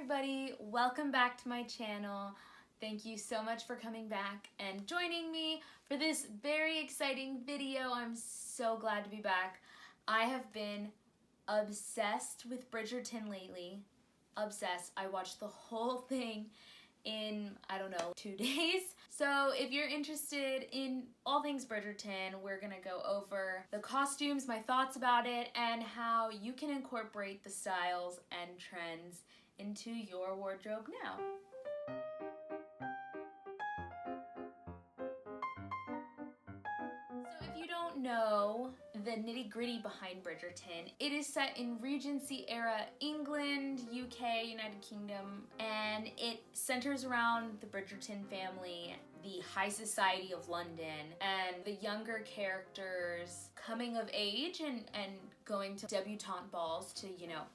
everybody, welcome back to my channel. Thank you so much for coming back and joining me for this very exciting video. I'm so glad to be back. I have been obsessed with Bridgerton lately. Obsessed. I watched the whole thing in, 2 days. So if you're interested in all things Bridgerton, we're gonna go over the costumes, my thoughts about it, and how you can incorporate the styles and trends into your wardrobe now. So if you don't know the nitty-gritty behind Bridgerton, it is set in Regency era England, UK, United Kingdom, and it centers around the Bridgerton family, the high society of London, and the younger characters coming of age and going to debutante balls to,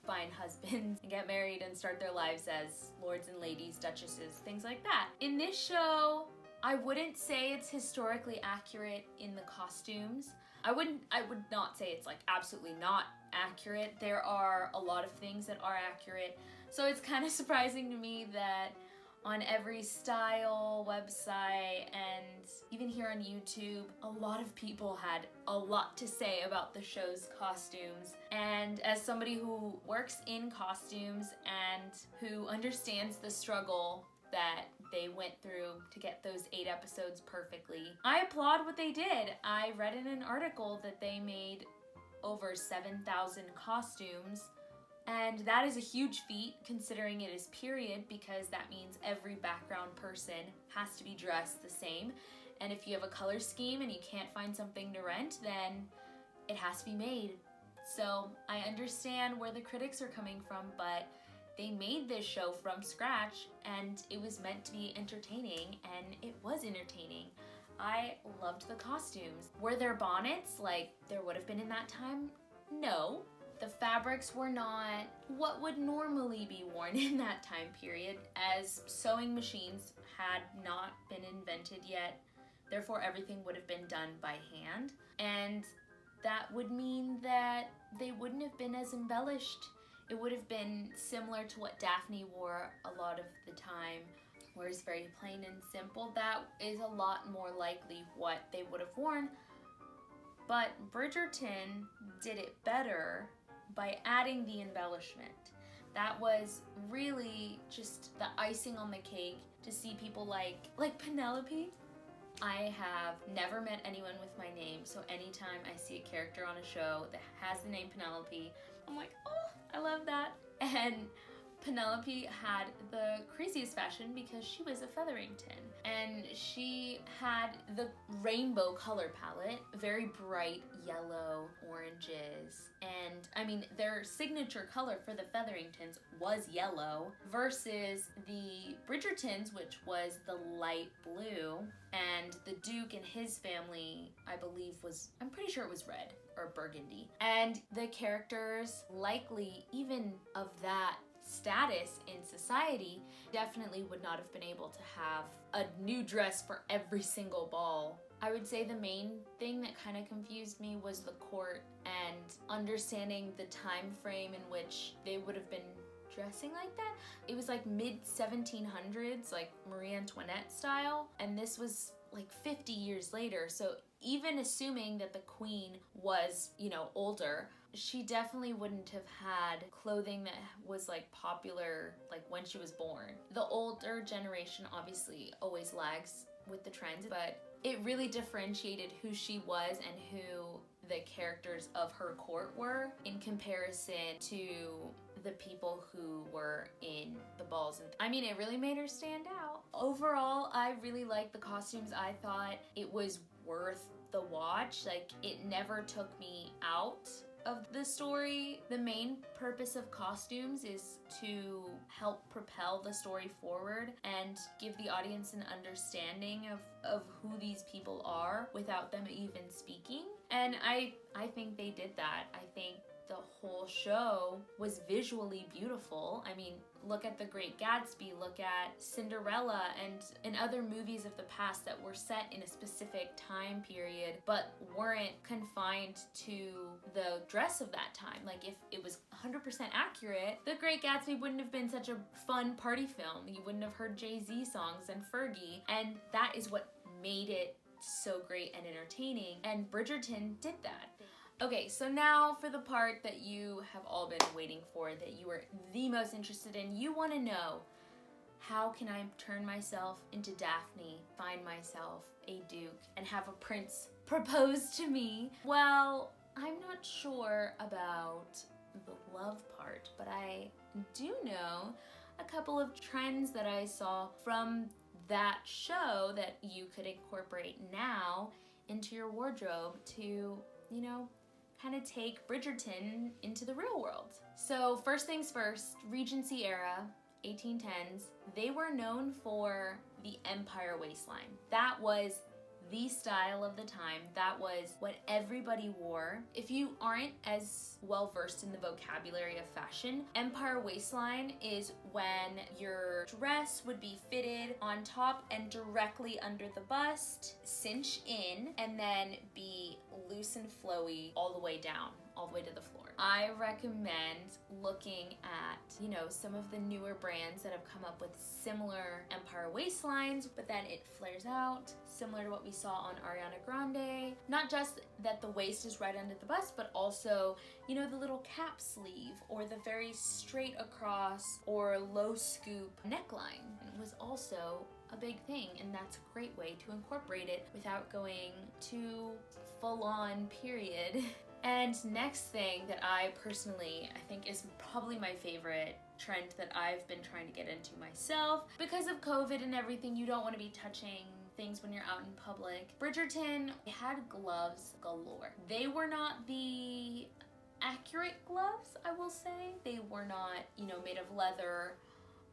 find husbands and get married and start their lives as lords and ladies, duchesses, things like that. In this show, I wouldn't say it's historically accurate in the costumes. I would not say it's like absolutely not accurate. There are a lot of things that are accurate. So it's kind of surprising to me that on every style website and even here on YouTube, a lot of people had a lot to say about the show's costumes. And as somebody who works in costumes and who understands the struggle that they went through to get those 8 episodes perfectly, I applaud what they did. I read in an article that they made over 7,000 costumes, and that is a huge feat considering it is period, because that means every background person has to be dressed the same. And if you have a color scheme and you can't find something to rent, then it has to be made. So I understand where the critics are coming from, but they made this show from scratch and it was meant to be entertaining, and it was entertaining. I loved the costumes. Were there bonnets like there would have been in that time? No. The fabrics were not what would normally be worn in that time period, as sewing machines had not been invented yet. Therefore, everything would have been done by hand. And that would mean that they wouldn't have been as embellished. It would have been similar to what Daphne wore a lot of the time, where it's very plain and simple. That is a lot more likely what they would have worn. But Bridgerton did it better by adding the embellishment. That was really just the icing on the cake to see people like Penelope. I have never met anyone with my name, so anytime I see a character on a show that has the name Penelope, I'm like, oh, I love that. And Penelope had the craziest fashion because she was a Featherington, and she had the rainbow color palette, very bright yellow, oranges, and I mean their signature color for the Featheringtons was yellow versus the Bridgertons, which was the light blue, and the Duke and his family, I believe I'm pretty sure it was red or burgundy. And the characters, likely even of that status in society, definitely would not have been able to have a new dress for every single ball. I would say the main thing that kind of confused me was the court and understanding the time frame in which they would have been dressing like that. It was like mid 1700s, like Marie Antoinette style, and this was like 50 years later. So even assuming that the queen was, older, she definitely wouldn't have had clothing that was like popular like when she was born. The older generation obviously always lags with the trends, but it really differentiated who she was and who the characters of her court were in comparison to the people who were in the balls. And I mean, it really made her stand out. Overall, I really liked the costumes. I thought it was worth the watch. Like, it never took me out of the story. The main purpose of costumes is to help propel the story forward and give the audience an understanding of who these people are without them even speaking. And I think they did that. I think the whole show was visually beautiful. I mean, look at The Great Gatsby, look at Cinderella, and other movies of the past that were set in a specific time period but weren't confined to the dress of that time. Like, if it was 100% accurate, The Great Gatsby wouldn't have been such a fun party film. You wouldn't have heard Jay-Z songs and Fergie, and that is what made it so great and entertaining, and Bridgerton did that. Okay, so now for the part that you have all been waiting for, that you are the most interested in. You want to know, how can I turn myself into Daphne, find myself a duke, and have a prince propose to me? Well, I'm not sure about the love part, but I do know a couple of trends that I saw from that show that you could incorporate now into your wardrobe to, you know, kind of take Bridgerton into the real world. So first things first, Regency era, 1810s, they were known for the empire waistline. That was the style of the time. That was what everybody wore. If you aren't as well versed in the vocabulary of fashion, empire waistline is when your dress would be fitted on top and directly under the bust, cinch in, and then be loose and flowy all the way down, all the way to the floor. I recommend looking at, you know, some of the newer brands that have come up with similar empire waistlines, but then it flares out, similar to what we saw on Ariana Grande. Not just that the waist is right under the bust, but also, you know, the little cap sleeve or the very straight across or low scoop neckline. It was also a big thing, and that's a great way to incorporate it without going too full-on period. And next thing that I personally, I think is probably my favorite trend that I've been trying to get into myself. Because of COVID and everything, you don't want to be touching things when you're out in public. Bridgerton had gloves galore. They were not the accurate gloves, I will say. They were not, you know, made of leather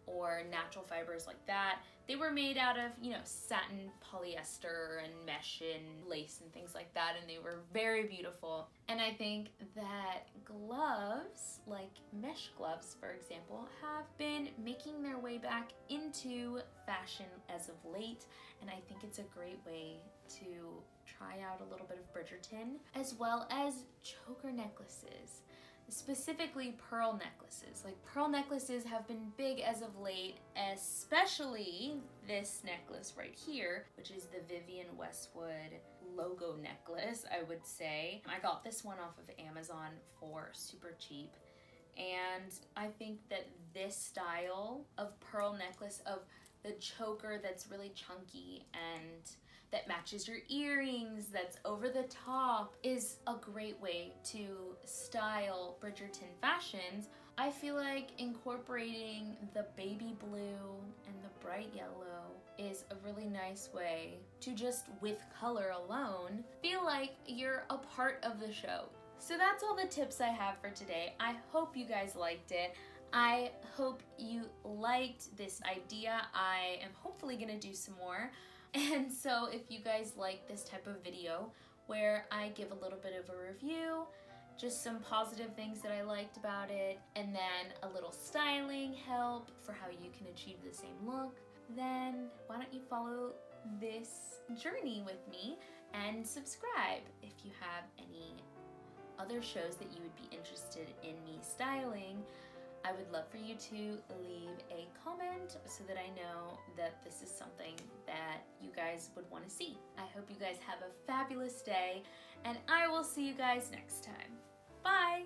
or natural fibers like that. They were made out of, you know, satin, polyester, and mesh and lace and things like that, and they were very beautiful. And I think that gloves, like mesh gloves, for example, have been making their way back into fashion as of late, and I think it's a great way to try out a little bit of Bridgerton, as well as choker necklaces. Specifically pearl necklaces. Like, pearl necklaces have been big as of late, especially this necklace right here, which is the Vivienne Westwood logo necklace, I would say. I got this one off of Amazon for super cheap, and I think that this style of pearl necklace, of the choker that's really chunky and that matches your earrings, that's over the top, is a great way to style Bridgerton fashions. I feel like incorporating the baby blue and the bright yellow is a really nice way to just, with color alone, feel like you're a part of the show. So that's all the tips I have for today. I hope you guys liked it. I hope you liked this idea. I am hopefully gonna do some more. And so if you guys like this type of video where I give a little bit of a review, just some positive things that I liked about it, and then a little styling help for how you can achieve the same look, then why don't you follow this journey with me and subscribe if you have any other shows that you would be interested in me styling. I would love for you to leave a comment so that I know that this is something that you guys would want to see. I hope you guys have a fabulous day, and I will see you guys next time. Bye!